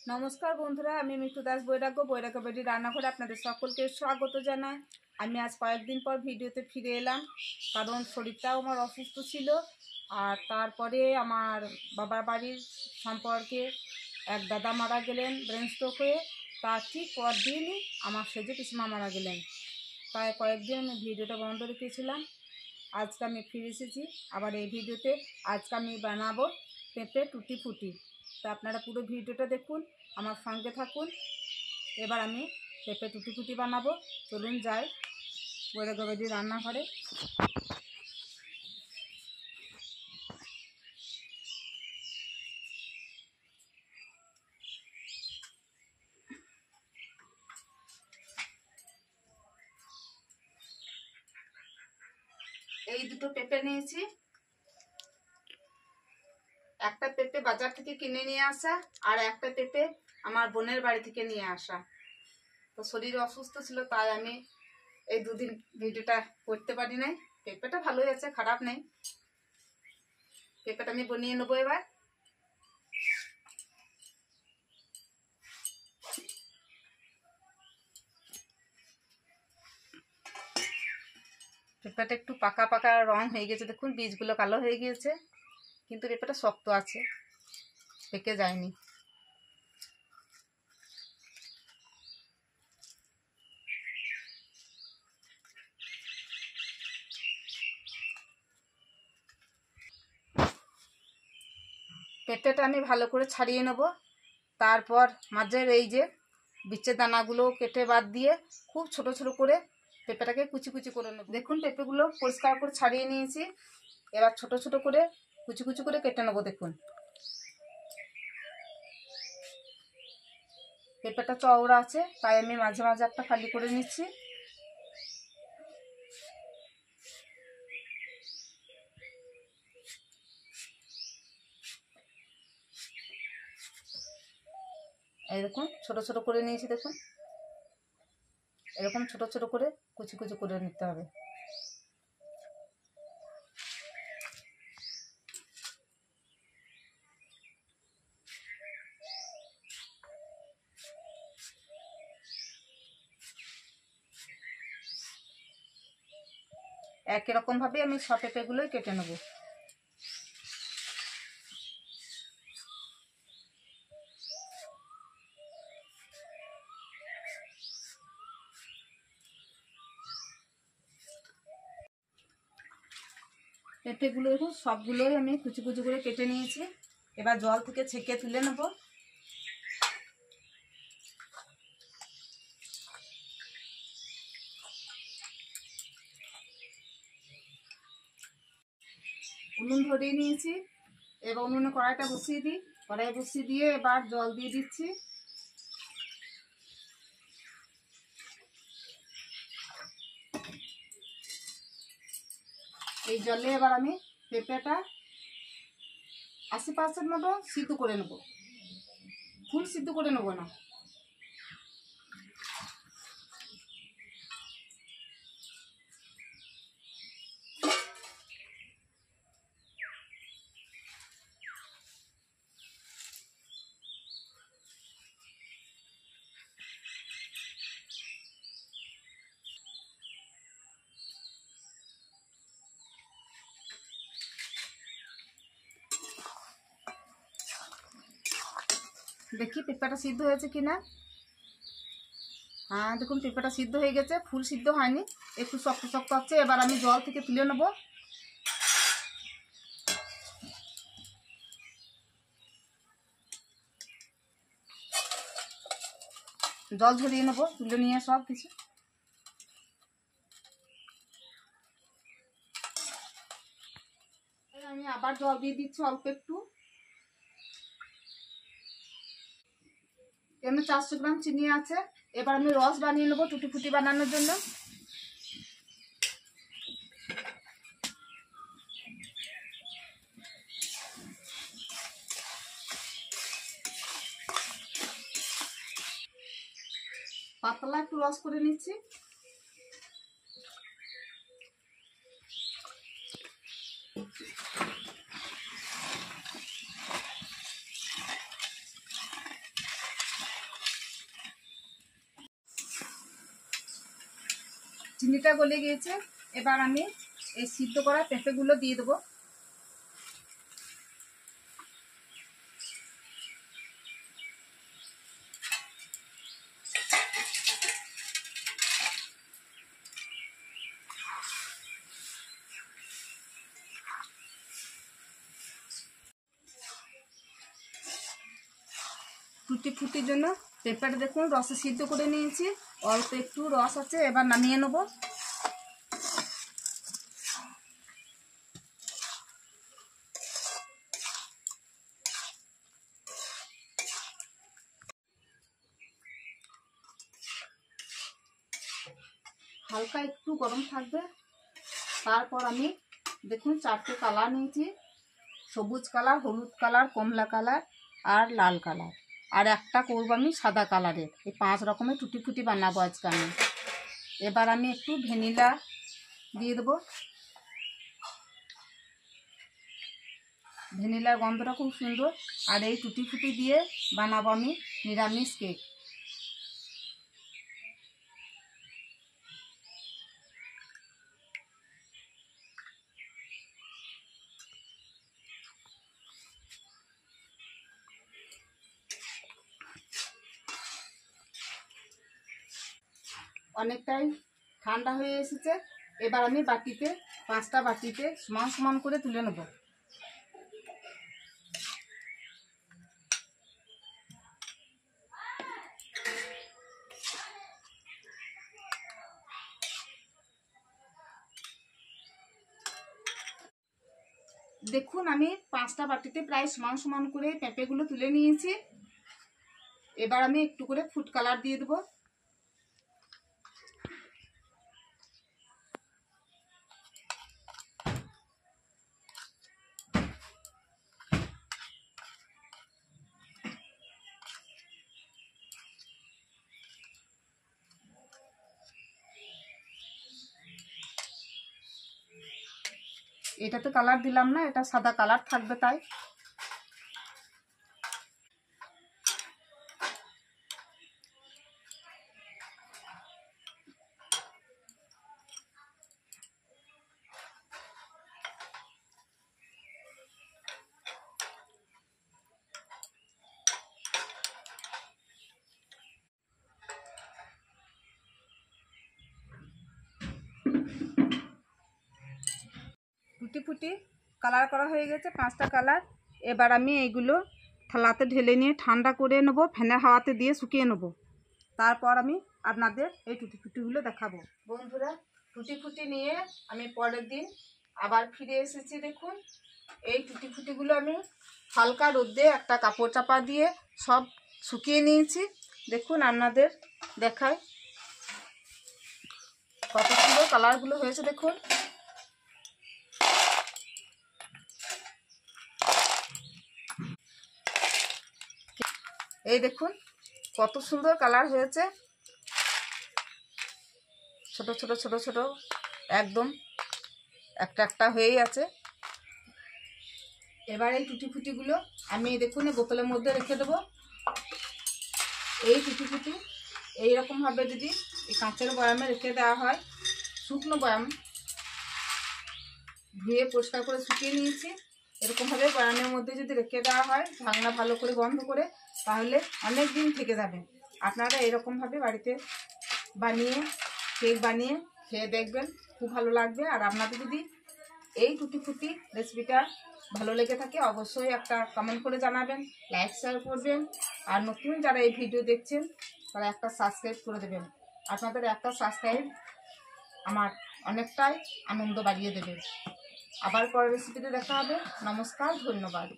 নমস্কার বন্ধুরা, আমি মিঠু দাস বৈরাগ্য বাড়ির রান্নাঘরে আপনাদের সকলকে স্বাগত জানাই। আমি আজ কয়েকদিন পর ভিডিওতে ফিরে এলাম, কারণ শরীরটাও আমার অসুস্থ ছিল। আর তারপরে আমার বাবার বাড়ির সম্পর্কে এক দাদা মারা গেলেন ব্রেন স্ট্রোক হয়ে। তার ঠিক পর দিনই আমার সেজে পিসিমা মারা গেলেন। তাই কয়েকদিন আমি ভিডিওটা বন্ধ রেখেছিলাম। আজকে আমি ফিরে এসেছি আবার এই ভিডিওতে। আজকে আমি বানাবো পেঁপে টুটি ফুটি। তো আপনারা পুরো ভিডিওটা দেখুন, আমার সঙ্গে থাকুন। এবার আমি পেঁপে টুটি ফুটি বানাবো। চলুন যাই বৈরাগ্য রান্নাঘরে। এই দুটো পেঁপে নিয়েছি। একটা পেঁপে বাজার থেকে কিনে নিয়ে আসা, আর একটা পেঁপে আমার বোনের বাড়ি থেকে নিয়ে আসা। তো শরীর অসুস্থ ছিল, তাই আমি এই দুদিন ভিডিওটা করতে পারি নাই। পেঁপেটা ভালোই আছে, খারাপ নেই। পেঁপেটা আমি বনিয়ে নেবো এবার। পেঁপেটা একটু পাকা পাকা রং হয়ে গেছে, দেখুন বীজগুলো কালো হয়ে গিয়েছে, কিন্তু পেঁপেটা শক্ত আছে, পেকে যায়নি। পেঁপেটা আমি ভালো করে ছাড়িয়ে নেব। তারপর মাঝের এই যে বিচের দানাগুলো কেটে বাদ দিয়ে খুব ছোট ছোট করে পেঁপেটাকে কুচি কুচি করে নেব। দেখুন পেঁপেগুলো পরিষ্কার করে ছাড়িয়ে নিয়েছি। এবার ছোট ছোট করে কুচি কুচি করে কেটে নেব। দেখুন পেঁপেটা চওড়া আছে, তাই আমি মাঝে মাঝে একটা ফালি করে নিচ্ছি। এই দেখুন ছোট ছোট করে নিয়েছি। দেখুন এরকম ছোট ছোট করে কুচি কুচি করে নিতে হবে। একই রকম ভাবে আমি সব পেঁপেগুলোই কেটে নেব। পেঁপেগুলো দেখুন সবগুলোই আমি কুচি কুচি করে কেটে নিয়েছি। এবার জল থেকে ছেঁকে তুলে নেব। উনুন ধরিয়ে নিয়েছি। এবার উনুনে কড়াইটা বসিয়ে দিই। কড়াই বসিয়ে দিয়ে এবার জল দিয়ে দিচ্ছি। এই জলে এবার আমি পেঁপেটা 80% মতো সিদ্ধ করে নেব, ফুল সিদ্ধ করে নেব না। দেখি পেঁপেটা সিদ্ধ হয়েছে কিনা। হ্যাঁ দেখুন পেঁপেটা সিদ্ধ হয়ে গেছে, ফুল সিদ্ধ হয়নি, একটু শক্ত শক্ত আছে। এবার আমি জল থেকে তুলে নেব। জল ঝরিয়ে নেব তুলে নিয়ে সব কিছু। আমি আবার জল দিয়ে দিচ্ছি অল্প একটু। এমনি 400 গ্রাম চিনি আছে। এবার আমি রস বানিয়ে নেবো টুটি ফুটি বানানোর জন্য। পাতলা একটু রস করে নিচ্ছি। চিনিটা গলে গিয়েছে। এবার আমি এই সিদ্ধ করা পেঁপেগুলো দিয়ে দেবো। টুটি ফুটির জন্য পেঁপেটা দেখুন রসে সিদ্ধ করে নিয়েছি, অল্প একটু রস আছে। এবার নামিয়ে নেব। হালকা একটু গরম থাকবে। তারপর আমি দেখুন 4টে কালার নিয়েছি, সবুজ কালার, হলুদ কালার, কমলা কালার আর লাল কালার, আর একটা করবো আমি সাদা কালারের। এই 5 রকমের টুটি ফুটি বানাবো আজকে আমি। এবার আমি একটু ভ্যানিলা দিয়ে দেবো। ভ্যানিলার গন্ধটা খুব সুন্দর। আর এই টুটি ফুটি দিয়ে বানাবো আমি নিরামিষ কেক। অনেকটাই ঠান্ডা হয়ে এসেছে। এবার আমি বাটিতে 5টা বাটিতে সমান সমান করে তুলে নেব। দেখুন আমি 5টা বাটিতে প্রায় সমান সমান করে পেঁপেগুলো তুলে নিয়েছি। এবার আমি একটু করে ফুড কালার দিয়ে দেবো। এটাতে কালার দিলাম না, এটা সাদা কালার থাকবে তাই। টুটি ফুটি কালার করা হয়ে গেছে 5টা কালার। এবার আমি এইগুলো থালাতে ঢেলে নিয়ে ঠান্ডা করে নেব, ফ্যানের হাওয়াতে দিয়ে শুকিয়ে নেব। তারপর আমি আপনাদের এই টুটি ফুটিগুলো দেখাবো। বন্ধুরা, টুটি ফুটি নিয়ে আমি পরের দিন আবার ফিরে এসেছি। দেখুন এই টুটি ফুটিগুলো আমি হালকা রোদে একটা কাপড় চাপা দিয়ে সব শুকিয়ে নিয়েছি। দেখুন আপনাদের দেখায় কত সুন্দর কালারগুলো হয়েছে। দেখুন এই দেখুন কত সুন্দর কালার হয়েছে, ছোট ছোট ছোট ছোট একদম একটা একটা হয়েই আছে। এবার এই টুটি ফুটিগুলো আমি দেখুন বোতলের মধ্যে রেখে দেবো। এই টুটি ফুটি এইরকমভাবে যদি এই কাঁচের বয়ামে রেখে দেওয়া হয়, শুকনো বয়াম ধুয়ে পরিষ্কার করে শুকিয়ে নিয়েছি, এরকমভাবে বয়ামের মধ্যে যদি রেখে দেওয়া হয় ঢাকনা ভালো করে বন্ধ করে, তাহলে অনেক দিন থেকে যাবে। আপনারা এরকমভাবে বাড়িতে বানিয়ে কেক বানিয়ে খেয়ে দেখবেন, খুব ভালো লাগবে। আর আপনাদের যদি এই টুটি ফুটি রেসিপিটা ভালো লেগে থাকে অবশ্যই একটা কমেন্ট করে জানাবেন, লাইক শেয়ার করবেন। আর নতুন যারা এই ভিডিও দেখছেন তারা একটা সাবস্ক্রাইব করে দেবেন। আপনাদের একটা সাবস্ক্রাইব আমার অনেকটাই আনন্দ বাড়িয়ে দেবে। আবার পরের রেসিপিতে দেখা হবে। নমস্কার, ধন্যবাদ।